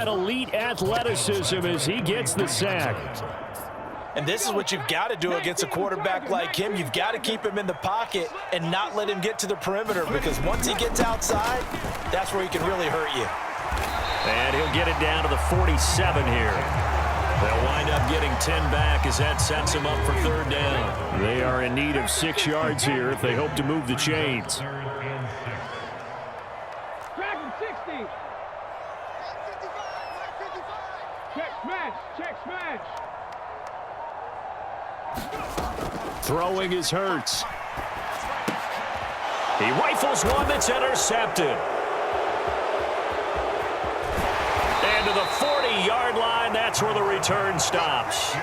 Elite athleticism as he gets the sack. And this is what you've got to do against a quarterback like him. You've got to keep him in the pocket and not let him get to the perimeter, because once he gets outside, that's where he can really hurt you. And he'll get it down to the 47 here. They'll wind up getting 10 back as that sets them up for third down. They are in need of 6 yards here if they hope to move the chains. Check smash. Throwing is Hurts. He rifles one that's intercepted. And to the 40-yard line, that's where the return stops.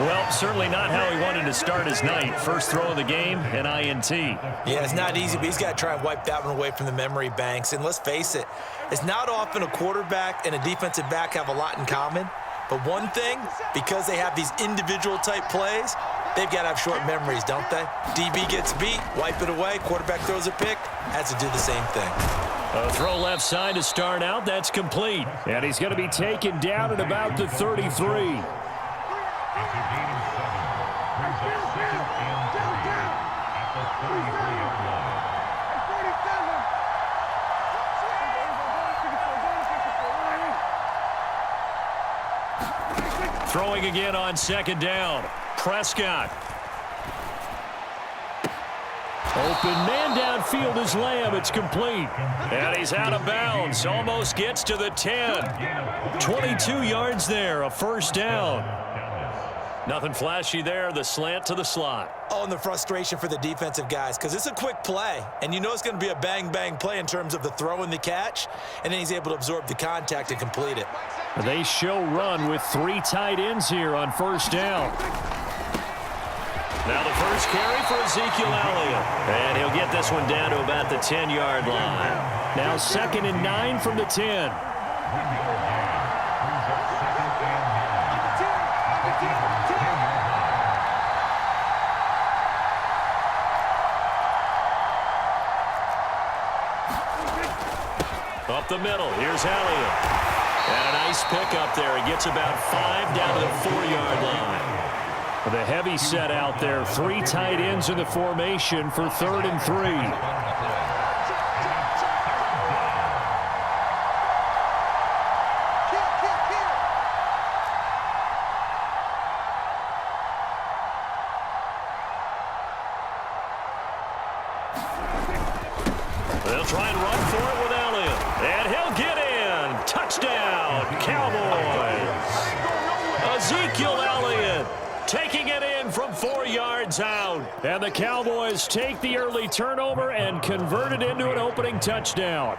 Well, certainly not how he wanted to start his night. First throw of the game, an INT. Yeah, it's not easy, but he's got to try and wipe that one away from the memory banks. And let's face it, it's not often a quarterback and a defensive back have a lot in common. But one thing, because they have these individual type plays, they've got to have short memories, don't they? DB gets beat, wipe it away, quarterback throws a pick, has to do the same thing. A throw left side to start out, that's complete. And he's going to be taken down at about the 33. Throwing again on second down. Prescott. Open man downfield is Lamb. It's complete. And he's out of bounds. Almost gets to the 10. 22 yards there. A first down. Nothing flashy there. The slant to the slot. Oh, and the frustration for the defensive guys, because it's a quick play. And you know it's going to be a bang-bang play in terms of the throw and the catch. And then he's able to absorb the contact and complete it. They show run with 3 tight ends here on first down. Now the first carry for Ezekiel Elliott. And he'll get this one down to about the 10-yard line. Now 2nd and 9 from the 10. Up the middle, here's Elliott. And a nice pickup there. He gets about 5 down to the 4-yard line. The heavy set out there. 3 tight ends in the formation for 3rd and 3. They'll try and run for it with Elliott. And he'll get in. Touchdown, Cowboys. Ezekiel Elliott taking it in from 4 yards out. And the Cowboys take the early turnover and convert it into an opening touchdown.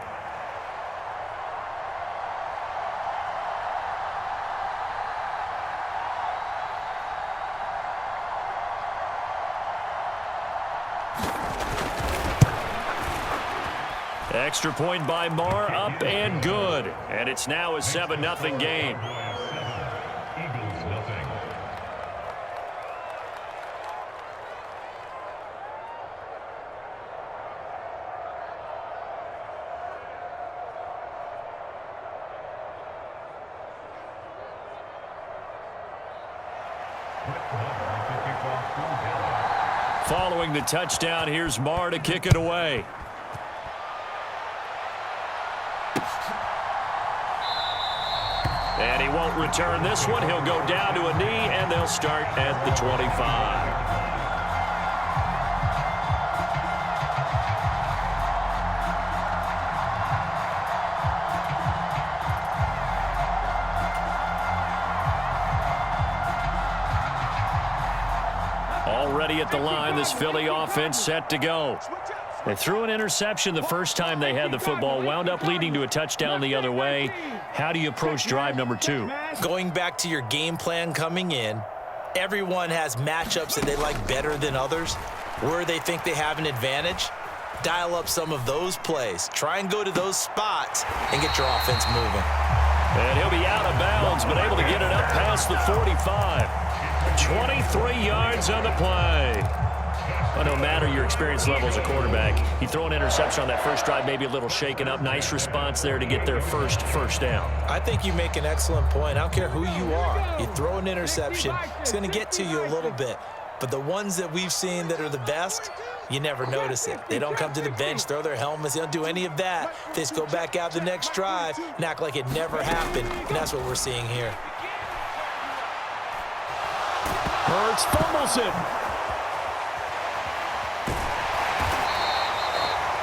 Extra point by Marr, up and good. And it's now a 7-0 game. Following the touchdown, here's Marr to kick it away. And he won't return this one. He'll go down to a knee, and they'll start at the 25. Already at the line, this Philly offense set to go. They threw an interception the first time they had the football, wound up leading to a touchdown the other way. How do you approach drive number 2? Going back to your game plan coming in, everyone has matchups that they like better than others. Where they think they have an advantage, dial up some of those plays. Try and go to those spots and get your offense moving. And he'll be out of bounds, but able to get it up past the 45. 23 yards on the play. Well, no matter your experience level as a quarterback, you throw an interception on that first drive, maybe a little shaken up. Nice response there to get their first down. I think you make an excellent point. I don't care who you are. You throw an interception, it's going to get to you a little bit. But the ones that we've seen that are the best, you never notice it. They don't come to the bench, throw their helmets. They don't do any of that. They just go back out the next drive and act like it never happened. And that's what we're seeing here. Hurts fumbles it.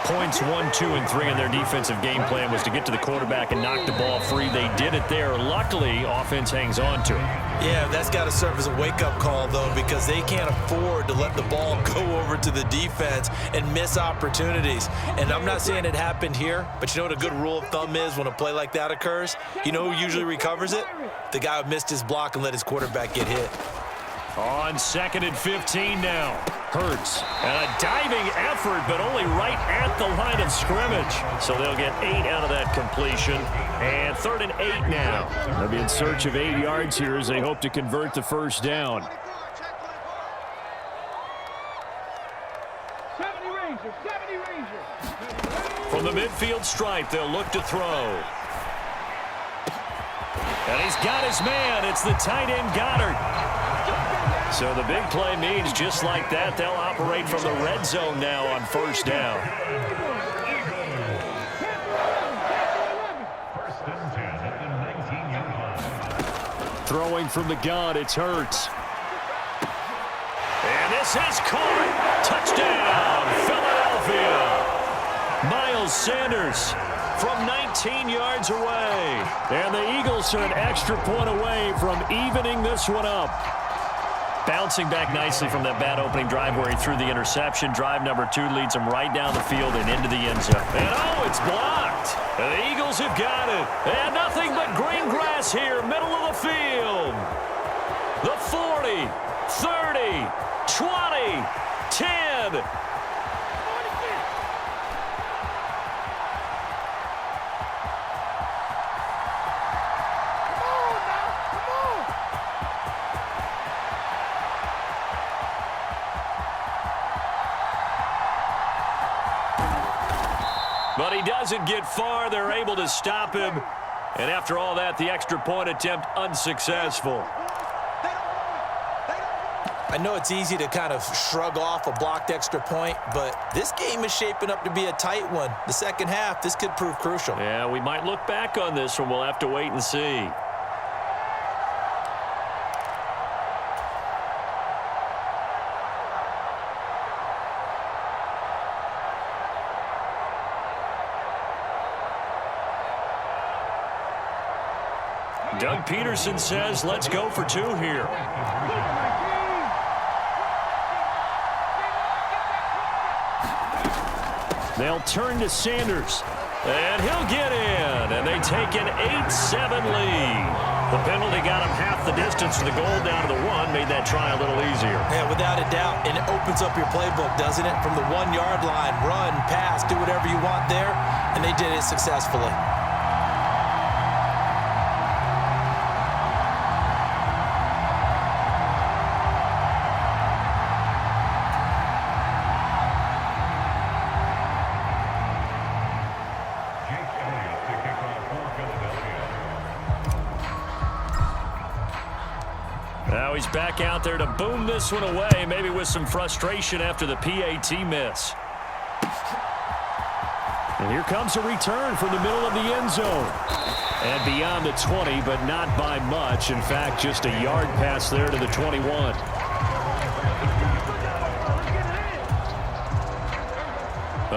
Points 1, 2, and 3 in their defensive game plan was to get to the quarterback and knock the ball free. They did it there. Luckily, offense hangs on to it. Yeah, that's got to serve as a wake-up call, though, because they can't afford to let the ball go over to the defense and miss opportunities. And I'm not saying it happened here, but you know what a good rule of thumb is when a play like that occurs? You know who usually recovers it? The guy who missed his block and let his quarterback get hit. On 2nd and 15 now. Hurts. And a diving effort, but only right at the line of scrimmage. So they'll get 8 out of that completion. And 3rd and 8 now. They'll be in search of 8 yards here as they hope to convert the first down. 70 Rangers, 70 Rangers. From the midfield stripe, they'll look to throw. And he's got his man. It's the tight end Goddard. So the big play means just like that, they'll operate from the red zone now on first down. Throwing from the gun, it's Hurts. And this is caught. Touchdown, Philadelphia. Miles Sanders from 19 yards away. And the Eagles are an extra point away from evening this one up. Bouncing back nicely from that bad opening drive where he threw the interception. Drive number 2 leads him right down the field and into the end zone. And oh, it's blocked. And the Eagles have got it. And nothing but green grass here, middle of the field. The 40, 30, 20, 10. But he doesn't get far. They're able to stop him. And after all that, the extra point attempt unsuccessful. I know it's easy to kind of shrug off a blocked extra point, but this game is shaping up to be a tight one. The second half, this could prove crucial. Yeah, we might look back on this one. We'll have to wait and see. Doug Peterson says, let's go for 2 here. They'll turn to Sanders. And he'll get in. And they take an 8-7 lead. The penalty got him half the distance to the goal down to the 1. Made that try a little easier. Yeah, without a doubt. And it opens up your playbook, doesn't it? From the 1-yard line, run, pass, do whatever you want there. And they did it successfully. Now he's back out there to boom this one away, maybe with some frustration after the PAT miss. And here comes a return from the middle of the end zone. And beyond the 20, but not by much. In fact, just a yard pass there to the 21.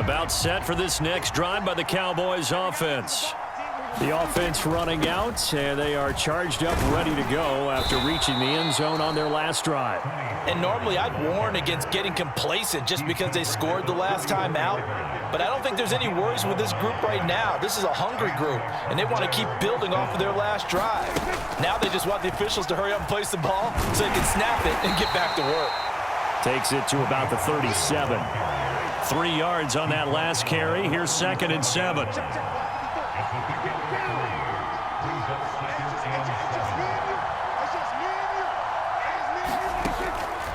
About set for this next drive by the Cowboys offense. The offense running out, and they are charged up, ready to go after reaching the end zone on their last drive. And normally I'd warn against getting complacent just because they scored the last time out. But I don't think there's any worries with this group right now. This is a hungry group, and they want to keep building off of their last drive. Now they just want the officials to hurry up and place the ball so they can snap it and get back to work. Takes it to about the 37. 3 yards on that last carry. Here's 2nd and 7.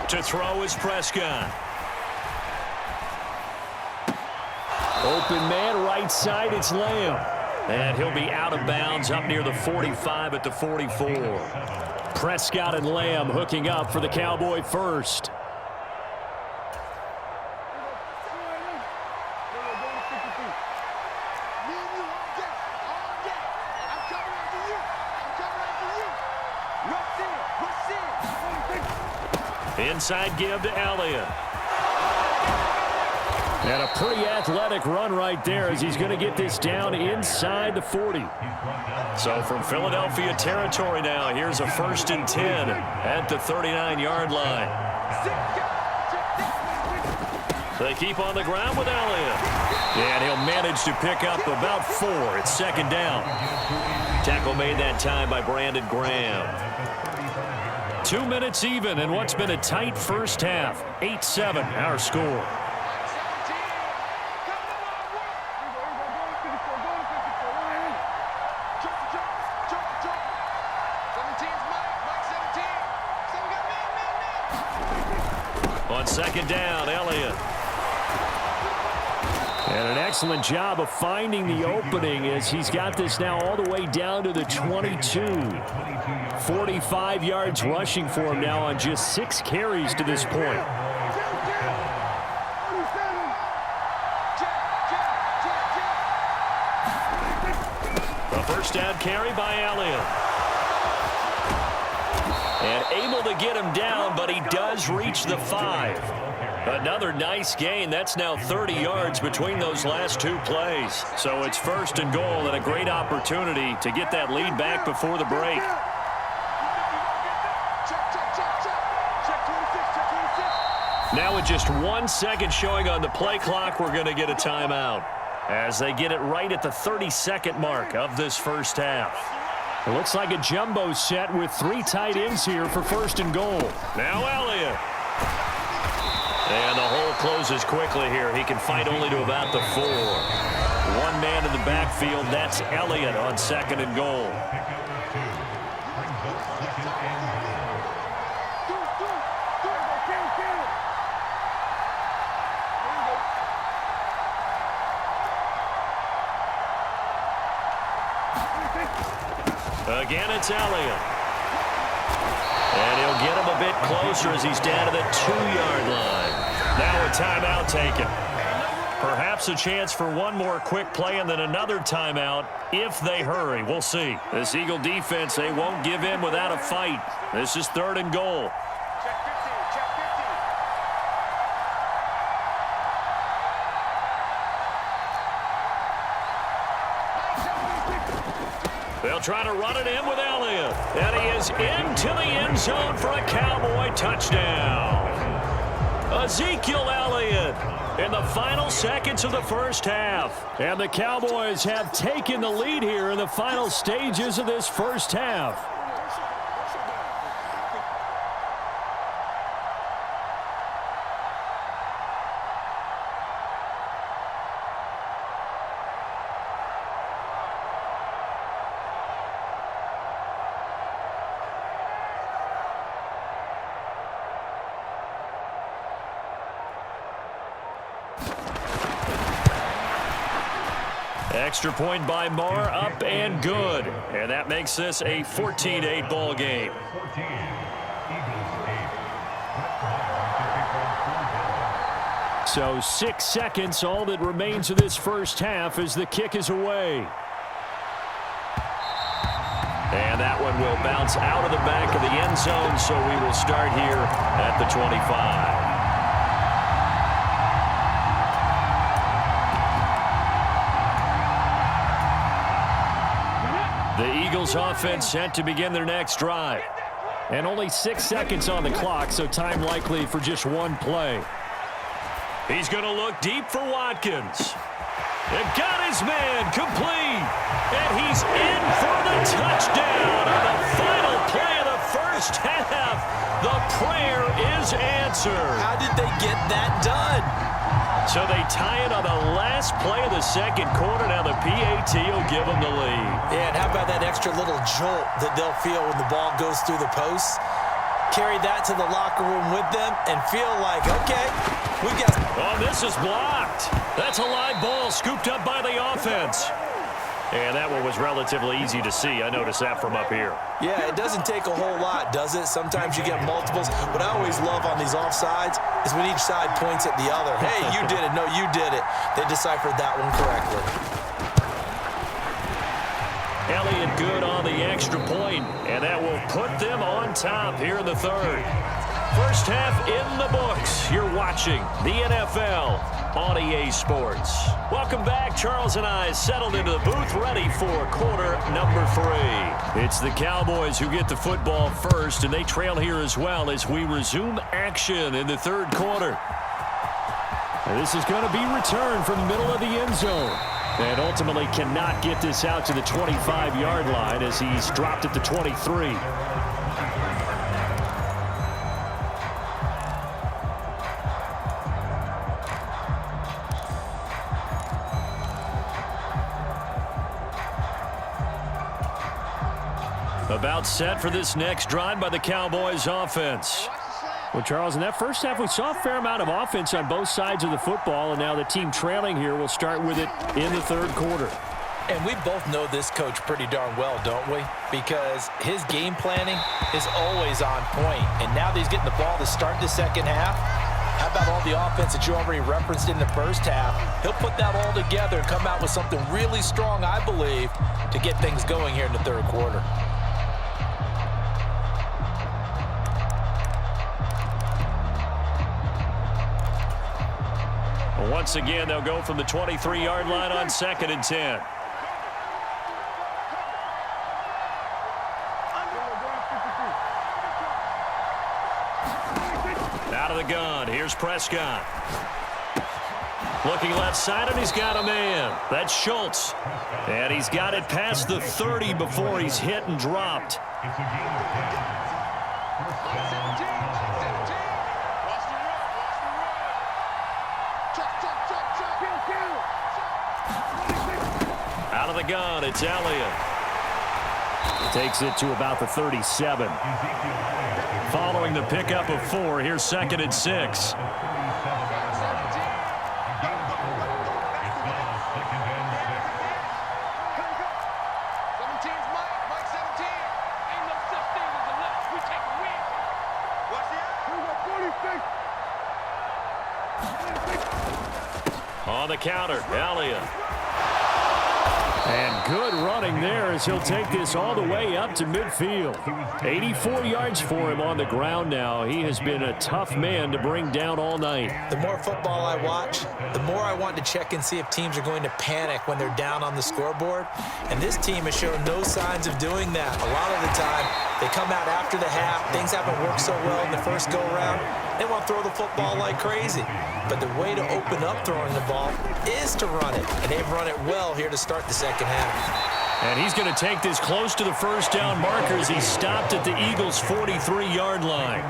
To throw is Prescott. Open man right side, it's Lamb. And he'll be out of bounds up near the 45 at the 44. Prescott and Lamb hooking up for the Cowboy first. Inside give to Elliott. And a pretty athletic run right there as he's going to get this down inside the 40. So from Philadelphia territory now, here's a 1st and 10 at the 39-yard line. They keep on the ground with Elliott. And he'll manage to pick up about 4. It's 2nd down. Tackle made that time by Brandon Graham. 2 minutes even in what's been a tight first half. 8-7 our score. On 2nd down, Elliott. And an excellent job of finding the opening as he's got this now all the way down to the 22. 45 yards rushing for him now on just 6 carries to this point. The first down carry by Elliott. And able to get him down, but he does reach the 5. Another nice gain. That's now 30 yards between those last 2 plays. So it's 1st and goal and a great opportunity to get that lead back before the break. Now with just 1 second showing on the play clock, we're going to get a timeout as they get it right at the 32nd mark of this first half. It looks like a jumbo set with 3 tight ends here for 1st and goal. Now Elliott. And the hole closes quickly here. He can fight only to about the 4. 1 man in the backfield. That's Elliott on 2nd and goal. Again, it's Elliott. And he'll get him a bit closer as he's down to the 2-yard line. Now a timeout taken. Perhaps a chance for one more quick play and then another timeout if they hurry. We'll see. This Eagle defense, they won't give in without a fight. This is 3rd and goal. They'll try to run it in with Elliott. And he is into the end zone for a Cowboy touchdown. Ezekiel Elliott in the final seconds of the first half. And the Cowboys have taken the lead here in the final stages of this first half. Extra point by Marr, up and good. And that makes this a 14-8 ball game. So 6 seconds, all that remains of this first half as the kick is away. And that one will bounce out of the back of the end zone, so we will start here at the 25. The Eagles offense set to begin their next drive. And only 6 seconds on the clock, so time likely for just one play. He's going to look deep for Watkins. And got his man complete. And he's in for the touchdown on the final play of the first half. The prayer is answered. How did they get that done? So they tie it on the last play of the second quarter. Now the PAT will give them the lead. Yeah, and how about that extra little jolt that they'll feel when the ball goes through the posts? carry that to the locker room with them and feel like, okay, we got... Oh, this is blocked. That's a live ball scooped up by the offense. And that one was relatively easy to see. I noticed that from up here. Yeah, it doesn't take a whole lot, does it? Sometimes you get multiples. What I always love on these offsides is when each side points at the other. Hey, you did it. No, you did it. They deciphered that one correctly. Elliott good on the extra point, and that will put them on top here in the third. First half in the books. You're watching the NFL on EA Sports. Welcome back. Charles and I settled into the booth, ready for quarter number 3. It's the Cowboys who get the football first, and they trail here as well as we resume action in the third quarter. And this is going to be returned from the middle of the end zone. And ultimately cannot get this out to the 25-yard line as he's dropped at the 23. About set for this next drive by the Cowboys offense. Well, Charles, in that first half, we saw a fair amount of offense on both sides of the football, and now the team trailing here will start with it in the third quarter. And we both know this coach pretty darn well, don't we? Because his game planning is always on point. And now that he's getting the ball to start the second half, how about all the offense that you already referenced in the first half? He'll put that all together and come out with something really strong, I believe, to get things going here in the third quarter. Once again, they'll go from the 23-yard line on 2nd and 10. Out of the gun, here's Prescott. Looking left side, and he's got a man. That's Schultz. And he's got it past the 30 before he's hit and dropped. Out of the gun, it's Elliott. Takes it to about the 37. Following the pickup of 4, here's 2nd and 6. On the counter, Elliott. And good running there as he'll take this all the way up to midfield. 84 yards for him on the ground now. He has been a tough man to bring down all night. The more football I watch, the more I want to check and see if teams are going to panic when they're down on the scoreboard. And this team has shown no signs of doing that. A lot of the time, they come out after the half. Things haven't worked so well in the first go-around. They want to throw the football like crazy. But the way to open up throwing the ball is to run it. And they've run it well here to start the second half. And he's going to take this close to the first down marker as he stopped at the Eagles' 43-yard line.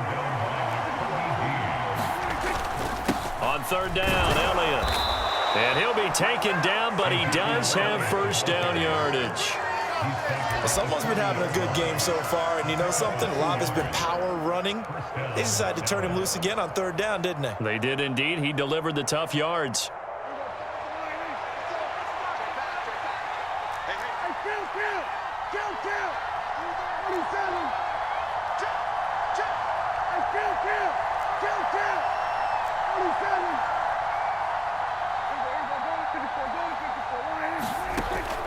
On third down, Elliott. And he'll be taken down, but he does have first down yardage. Well, someone's been having a good game so far, and you know something? A lot of it's been power running. They decided to turn him loose again on third down, didn't they? They did indeed. He delivered the tough yards.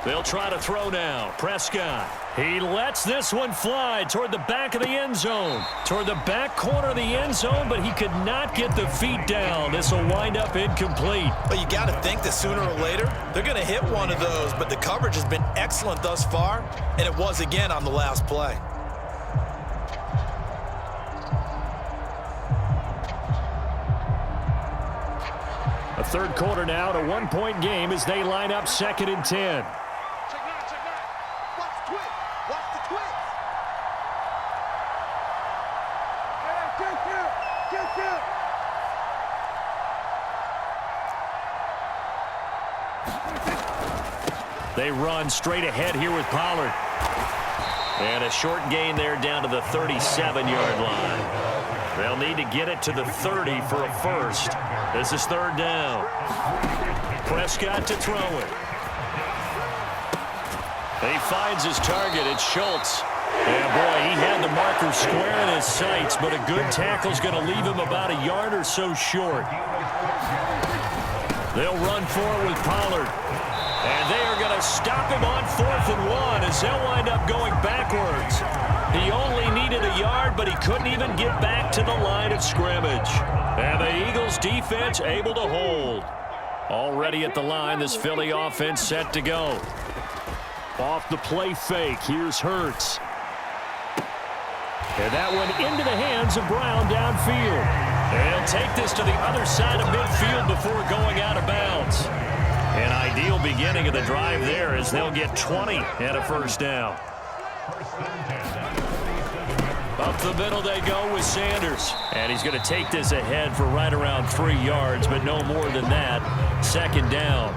They'll try to throw now. Prescott. He lets this one fly toward the back of the end zone. Toward the back corner of the end zone, but he could not get the feet down. This will wind up incomplete. Well, you got to think that sooner or later, they're going to hit one of those, but the coverage has been excellent thus far, and it was again on the last play. A third quarter now, to 1-point game as they line up 2nd and 10. They run straight ahead here with Pollard. And a short gain there down to the 37-yard line. They'll need to get it to the 30 for a first. This is third down. Prescott to throw it. He finds his target. It's Schultz. And boy, he had the marker square in his sights, but a good tackle's going to leave him about a yard or so short. They'll run for it with Pollard. And they are going to stop him on 4th and 1 as they'll wind up going backwards. He only needed a yard, but he couldn't even get back to the line of scrimmage. And the Eagles defense able to hold. Already at the line, this Philly offense set to go. Off the play fake, here's Hurts. And that one into the hands of Brown downfield. And he'll take this to the other side of midfield before going out of bounds. An ideal beginning of the drive there as they'll get 20 and a first down. Up the middle they go with Sanders. And he's going to take this ahead for right around 3 yards, but no more than that. Second down.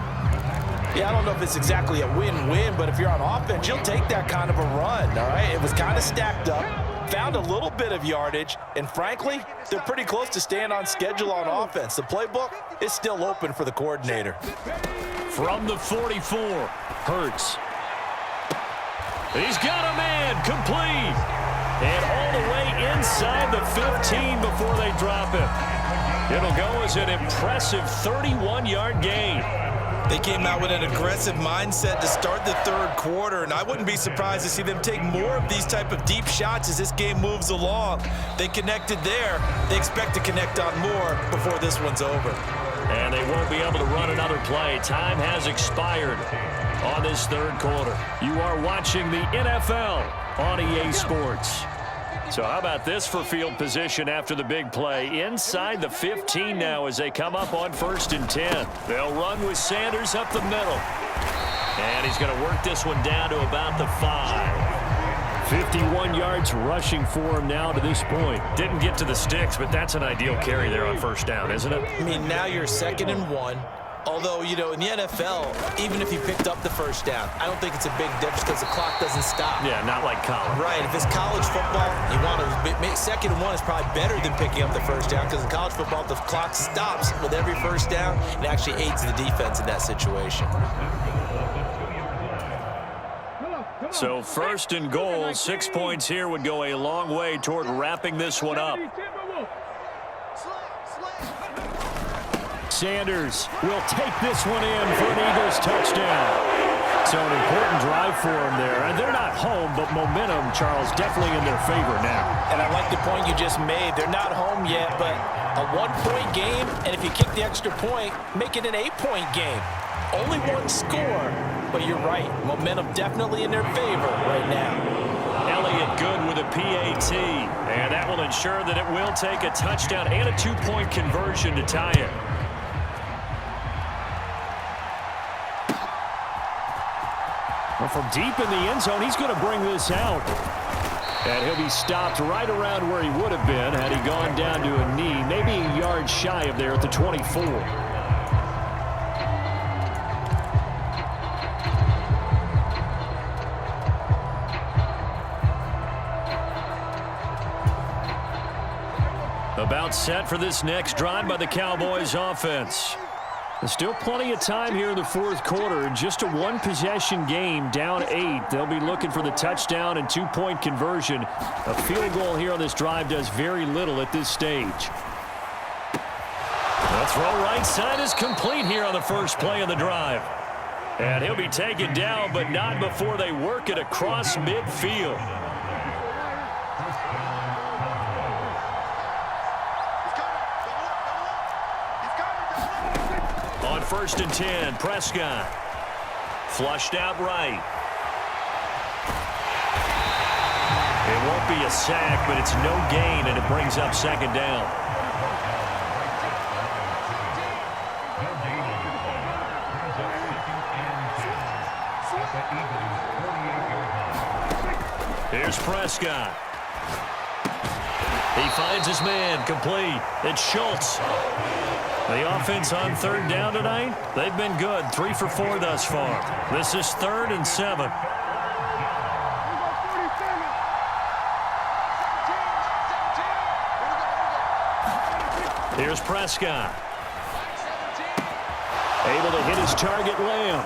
Yeah, I don't know if it's exactly a win-win, but if you're on offense, you'll take that kind of a run, all right? It was kind of stacked up, found a little bit of yardage, and frankly, they're pretty close to staying on schedule on offense. The playbook is still open for the coordinator. From the 44, Hurts. He's got a man, complete. And all the way inside the 15 before they drop him. It'll go as an impressive 31-yard gain. They came out with an aggressive mindset to start the third quarter, and I wouldn't be surprised to see them take more of these type of deep shots as this game moves along. They connected there. They expect to connect on more before this one's over. And they won't be able to run another play. Time has expired on this third quarter. You are watching the NFL on EA Sports. So how about this for field position after the big play? Inside the 15 now as they come up on 1st and 10. They'll run with Sanders up the middle. And he's going to work this one down to about the 5. 51 yards rushing for him now to this point. Didn't get to the sticks, but that's an ideal carry there on first down, isn't it? I mean, now you're 2nd and 1. Although, you know, in the NFL, even if you picked up the first down, I don't think it's a big difference because the clock doesn't stop. Yeah, not like college. Right. If it's college football, you want to make 2nd and 1 is probably better than picking up the first down because in college football, the clock stops with every first down and actually aids the defense in that situation. So 1st and goal, 6 points here would go a long way toward wrapping this one up. Sanders will take this one in for an Eagles touchdown. So an important drive for them there. And they're not home, but momentum, Charles, definitely in their favor now. And I like the point you just made. They're not home yet, but a 1-point game, and if you kick the extra point, make it an 8-point game. Only one score, but you're right. Momentum definitely in their favor right now. Elliott good with a PAT, and that will ensure that it will take a touchdown and a 2-point conversion to tie it. Well, from deep in the end zone, he's going to bring this out. And he'll be stopped right around where he would have been had he gone down to a knee, maybe a yard shy of there at the 24. About set for this next drive by the Cowboys offense. There's still plenty of time here in the fourth quarter. Just a one-possession game, down 8. They'll be looking for the touchdown and 2-point conversion. A field goal here on this drive does very little at this stage. The throw right side is complete here on the first play of the drive. And he'll be taken down, but not before they work it across midfield. On 1st and 10, Prescott. Flushed out right. It won't be a sack, but it's no gain, and it brings up 2nd down. Here's Prescott. He finds his man, complete. It's Schultz. The offense on 3rd down tonight, they've been good. 3 for 4 thus far. This is 3rd and 7. Here's Prescott. Able to hit his target, Lamb.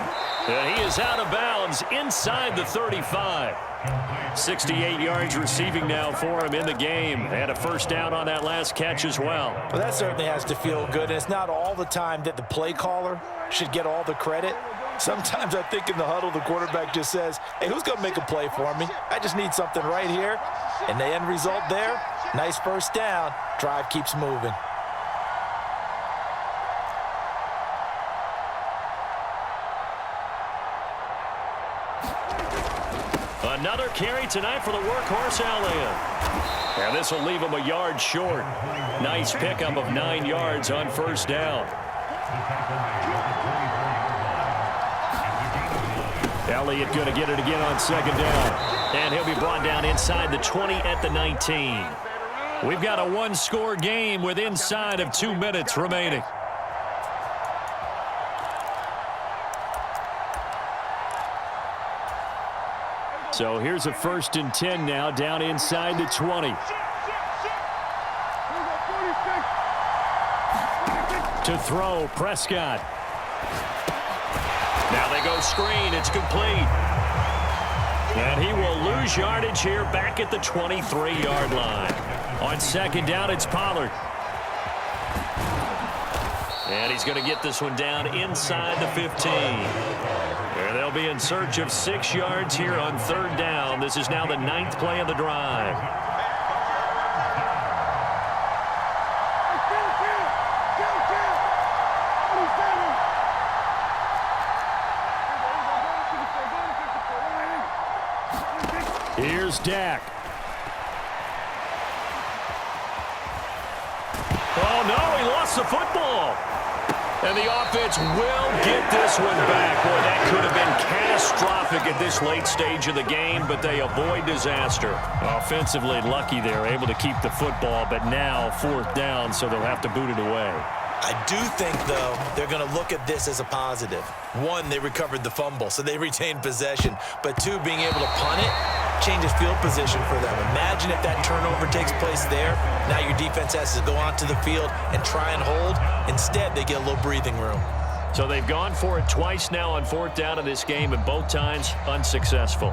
And he is out of bounds inside the 35. 68 yards receiving now for him in the game. Had a first down on that last catch as well. Well, that certainly has to feel good. And it's not all the time that the play caller should get all the credit. Sometimes I think in the huddle, the quarterback just says, hey, who's going to make a play for me? I just need something right here. And the end result there, nice first down. Drive keeps moving. Another carry tonight for the workhorse Elliott. And this will leave him a yard short. Nice pickup of 9 yards on first down. Elliott going to get it again on second down. And he'll be brought down inside the 20 at the 19. We've got a one-score game with inside of 2 minutes remaining. So here's a 1st and 10 now, down inside the 20. To throw, Prescott. Now they go screen. It's complete. And he will lose yardage here back at the 23-yard line. On second down, it's Pollard. And he's going to get this one down inside the 15. And they'll be in search of 6 yards here on third down. This is now the 9th play of the drive. Here's Dak. Oh, no, he lost the football. And the offense will get this one back. Boy, that could have been catastrophic at this late stage of the game, but they avoid disaster. Offensively lucky they're able to keep the football, but now 4th down, so they'll have to boot it away. I do think, though, they're going to look at this as a positive. 1, they recovered the fumble, so they retained possession. But 2, being able to punt it changes field position for them. Imagine if that turnover takes place there. Now your defense has to go onto the field and try and hold. Instead, they get a little breathing room. So they've gone for it twice now on 4th down in this game, and both times unsuccessful.